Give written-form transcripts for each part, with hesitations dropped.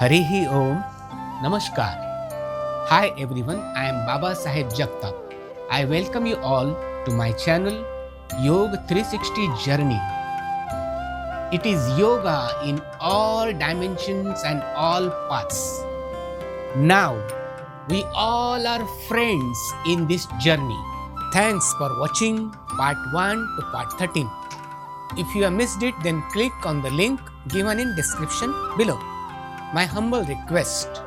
Harihi Om, Namaskar. Hi everyone, I am Baba Saheb Jagtap. I welcome you all to my channel Yoga 360 Journey. It is yoga in all dimensions and all paths. Now, we all are friends in this journey. Thanks for watching part 1 to part 13. If you have missed it, then click on the link given in description below. My humble request,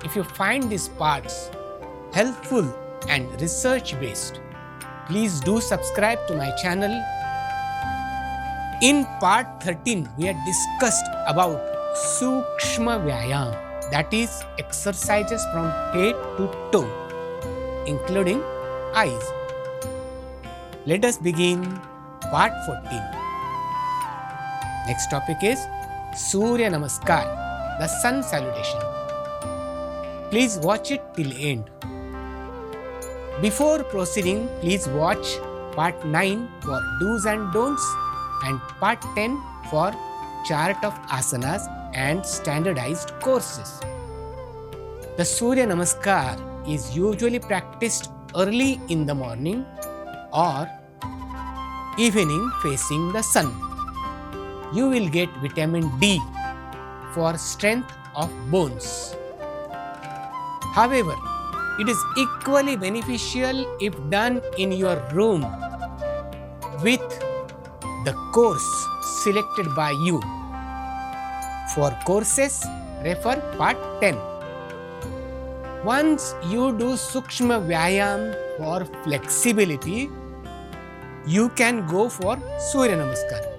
if you find these parts helpful and research based, please do subscribe to my channel. In part 13, we had discussed about Sukshma Vyayam, that is exercises from head to toe, including eyes. Let us begin part 14. Next topic is Surya Namaskar, the sun salutation. Please watch it till end. Before proceeding, please watch part 9 for do's and don'ts and part 10 for chart of asanas and standardized courses. The Surya Namaskar is usually practiced early in the morning or evening facing the sun. You will get vitamin D for strength of bones. However, it is equally beneficial if done in your room with the course selected by you. For courses, refer part 10. Once you do Sukshma Vyayam for flexibility, you can go for Surya Namaskar.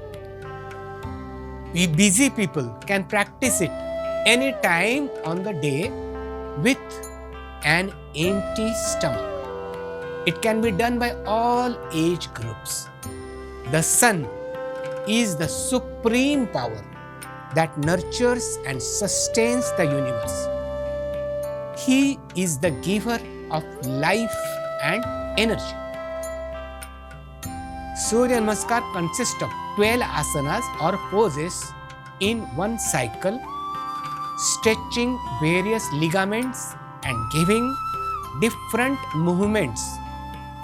We busy people can practice it any time on the day with an empty stomach. It can be done by all age groups. The sun is the supreme power that nurtures and sustains the universe. He is the giver of life and energy. Surya Namaskar consists of 12 asanas or poses in one cycle, stretching various ligaments and giving different movements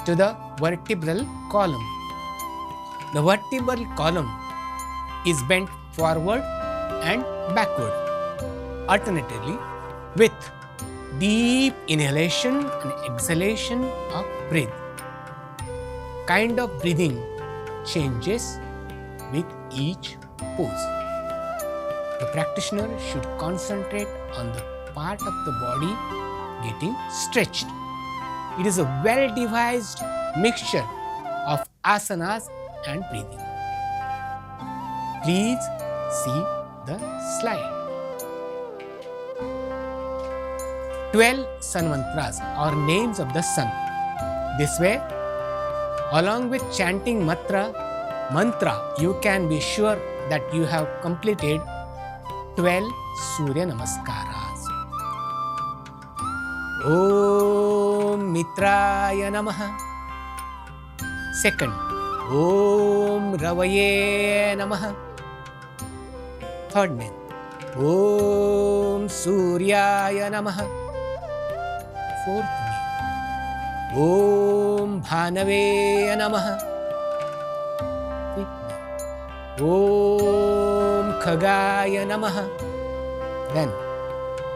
to the vertebral column. The vertebral column is bent forward and backward, alternately with deep inhalation and exhalation of breath. Kind of breathing changes with each pose. The practitioner should concentrate on the part of the body getting stretched. It is a well-devised mixture of asanas and breathing. Please see the slide. 12 sun mantras are names of the sun. This way, along with chanting mantra, you can be sure that you have completed 12 Surya Namaskaras. Om Mitraya Namaha. Second, Om Ravaye Namaha. Third name, Om Suryaya Namaha. Fourth name, Om Bhanave Namaha. Om Khagaya Namaha. Then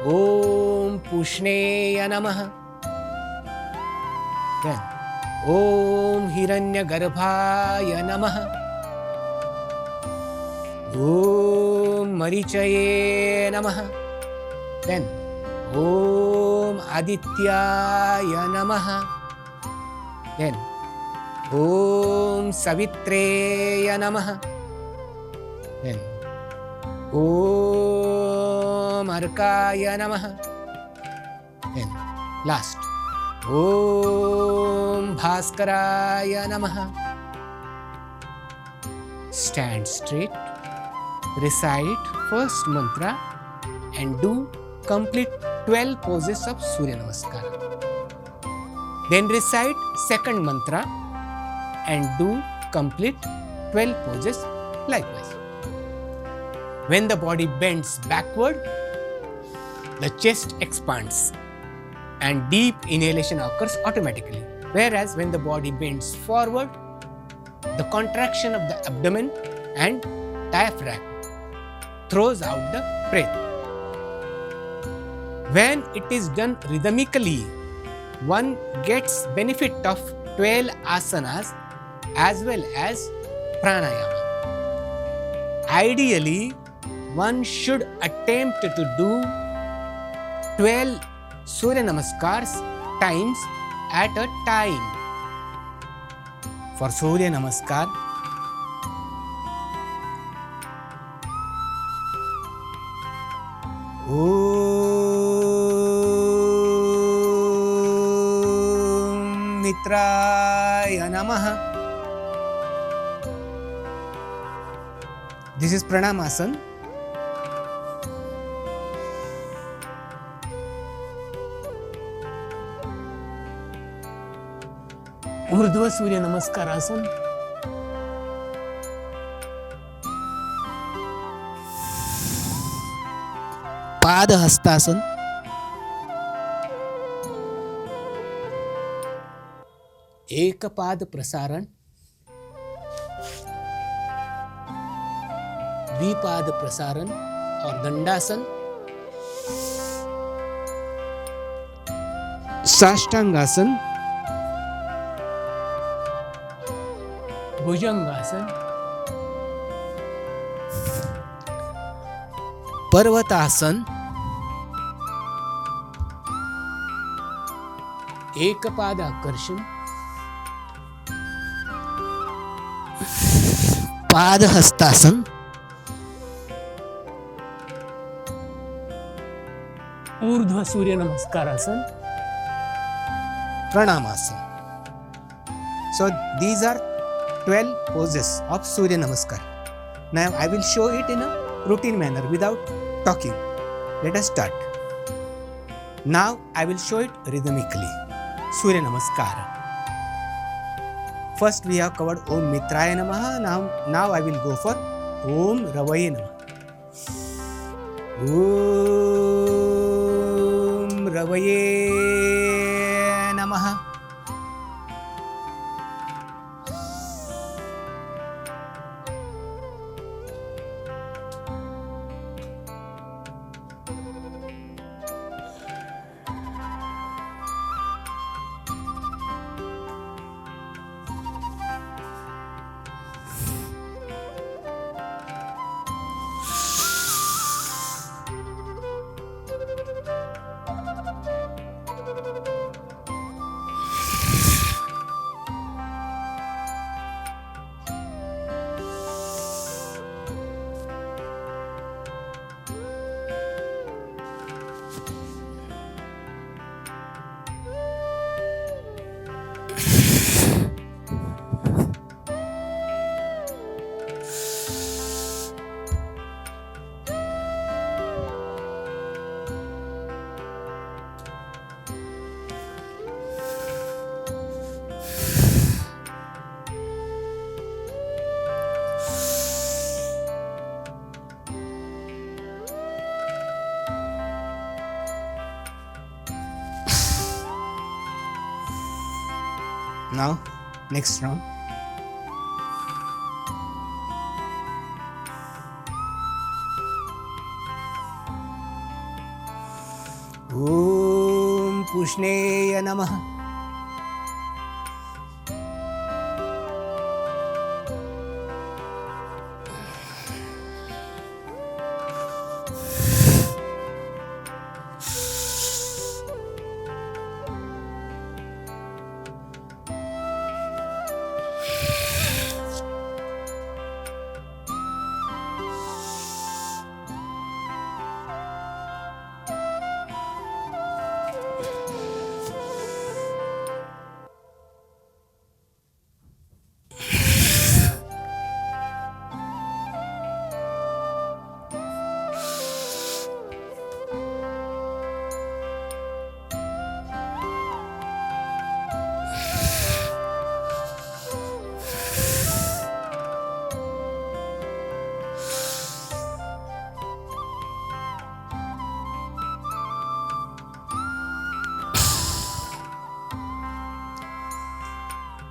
Om Pushneya Namaha. Then Om Hiranyagarbhaya Namaha. Om Marichaye Namaha. Then Om Adityaya Namaha. Then Om Savitreya Namaha. Then Om Arkaya Namaha. Then last, Om Bhaskaraya Namaha. Stand straight, recite first mantra and do complete 12 poses of Surya Namaskar. Then recite second mantra and do complete 12 poses likewise. When the body bends backward, the chest expands and deep inhalation occurs automatically. Whereas when the body bends forward, the contraction of the abdomen and diaphragm throws out the breath. When it is done rhythmically, one gets benefit of 12 asanas as well as pranayama. Ideally, one should attempt to do 12 Surya Namaskars times at a time. For Surya Namaskar, Om Mitraya Namaha. This is Pranamasana. ऊर्ध्व सूर्य नमस्कार आसन, पाद हस्तासन, एक पाद प्रसारण, द्विपाद प्रसारण और दंडासन, साष्टांगासन, भुजंगासन, पर्वतासन, एक पाद आकर्षण, पाद हस्तासन, ऊर्ध्व सूर्य नमस्कारासन, Pranamasana. So these are 12 poses of Surya Namaskar. Now I will show it in a routine manner without talking. Let us start. Now I will show it rhythmically. Surya Namaskar. First we have covered Om Mitraya Namaha. Now I will go for Om Ravaye Namaha. Om Ravaye Namaha. Now, next round. Om Pushnaya Namaha.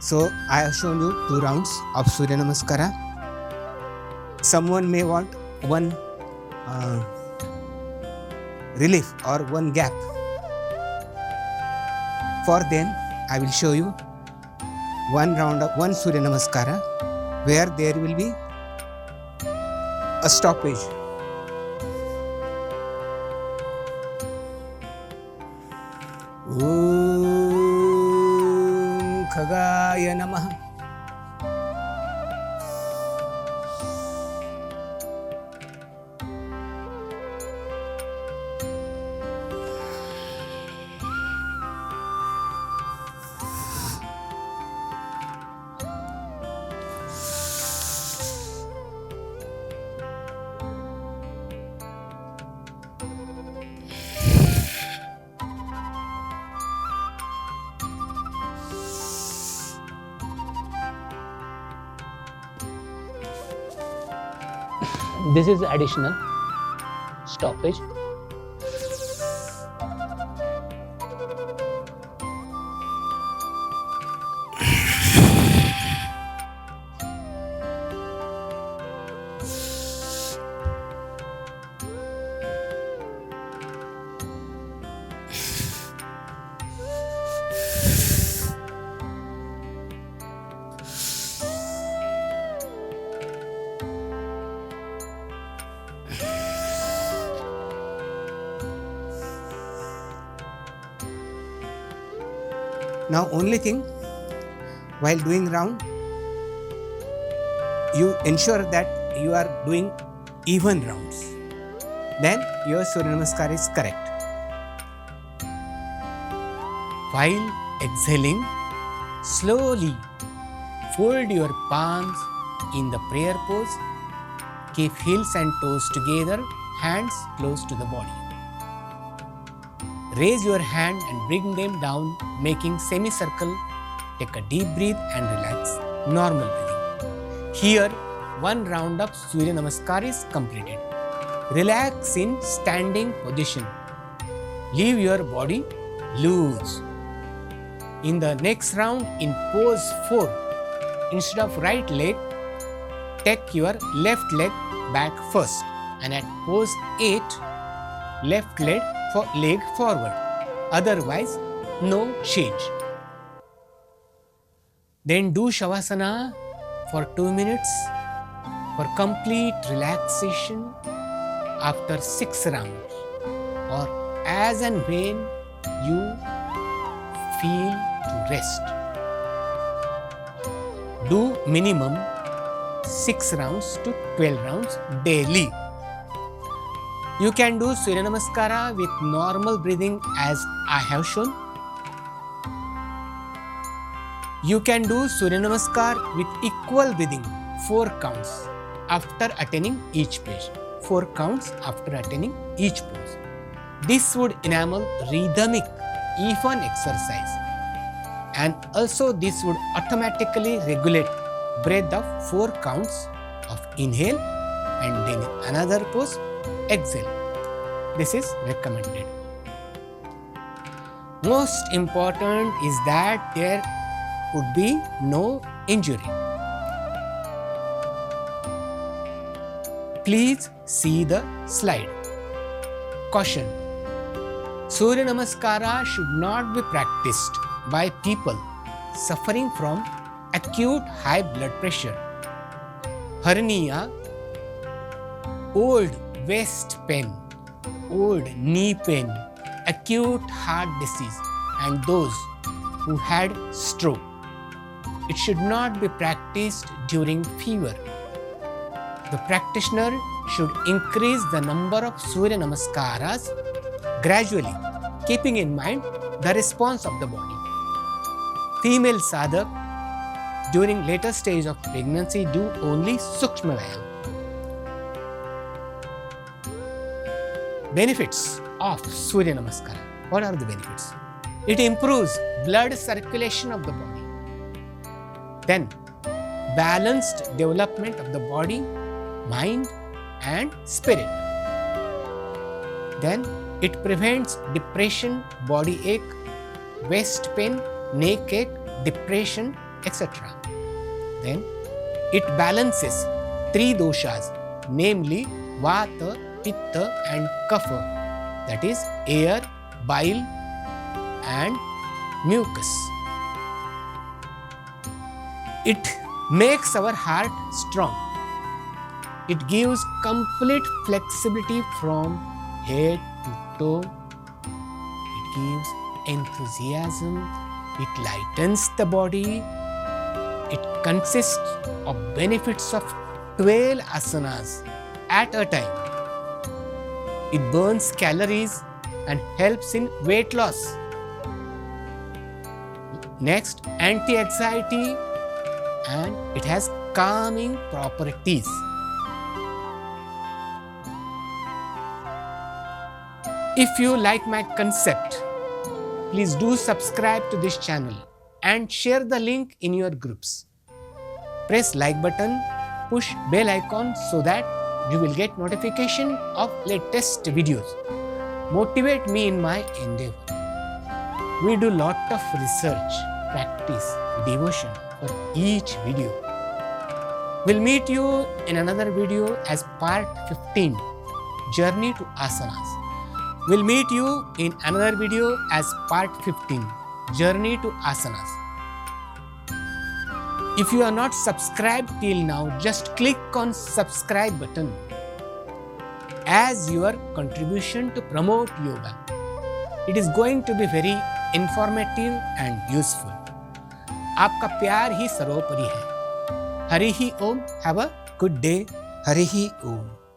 So I have shown you 2 rounds of Surya Namaskara. Someone may want one relief or one gap. For them, I will show you one round of one Surya Namaskara where there will be a stoppage. Om Khagaya Namaha. This is additional stoppage. Now only thing, while doing round, you ensure that you are doing even rounds. Then your Surya Namaskar is correct. While exhaling, slowly fold your palms in the prayer pose. Keep heels and toes together, hands close to the body. Raise your hand and bring them down, making semicircle. Take a deep breath and relax. Normal breathing. Here, one round of Surya Namaskar is completed. Relax in standing position. Leave your body loose. In the next round, in pose 4, instead of right leg, take your left leg back first. And at pose 8, left leg forward. Otherwise, no change. Then do Shavasana for 2 minutes for complete relaxation after 6 rounds, or as and when you feel to rest. Do minimum 6 rounds to 12 rounds daily. You can do Surya Namaskara with normal breathing as I have shown. You can do Surya Namaskar with equal breathing, 4 counts after attaining each pose. 4 counts after attaining each pose. This would enable rhythmic, even exercise. And also this would automatically regulate breath of 4 counts of inhale and then another pose, exhale. This is recommended. Most important is that there would be no injury. Please see the slide. Caution: Surya Namaskara should not be practiced by people suffering from acute high blood pressure, hernia, old waist pain, old knee pain, acute heart disease, and those who had stroke. It should not be practiced during fever. The practitioner should increase the number of Surya Namaskaras gradually, keeping in mind the response of the body. Female sadhak during later stage of pregnancy do only Sukshma Vyayam. Benefits of Surya Namaskara. What are the benefits? It improves blood circulation of the body. Then, balanced development of the body, mind and spirit. Then, it prevents depression, body ache, waist pain, neck ache, depression, etc. Then it balances three doshas, namely Vata, Pitta and Kapha, that is air, bile and mucus. It makes our heart strong. It gives complete flexibility from head to toe. It gives enthusiasm. It lightens the body. It consists of benefits of 12 asanas at a time. It burns calories and helps in weight loss. Next, anti-anxiety, and it has calming properties. If you like my concept, please do subscribe to this channel and share the link in your groups. Press like button, push bell icon so that you will get notification of latest videos. Motivate me in my endeavor. We do lot of research, practice, devotion for each video. We'll meet you in another video as part 15, Journey to Asanas. We'll meet you in another video as part 15, Journey to Asanas. If you are not subscribed till now, just click on subscribe button as your contribution to promote yoga. It is going to be very informative and useful. आपका प्यार ही सर्वोपरि है. हरि ही ओम. Have a good day. Hari he Om.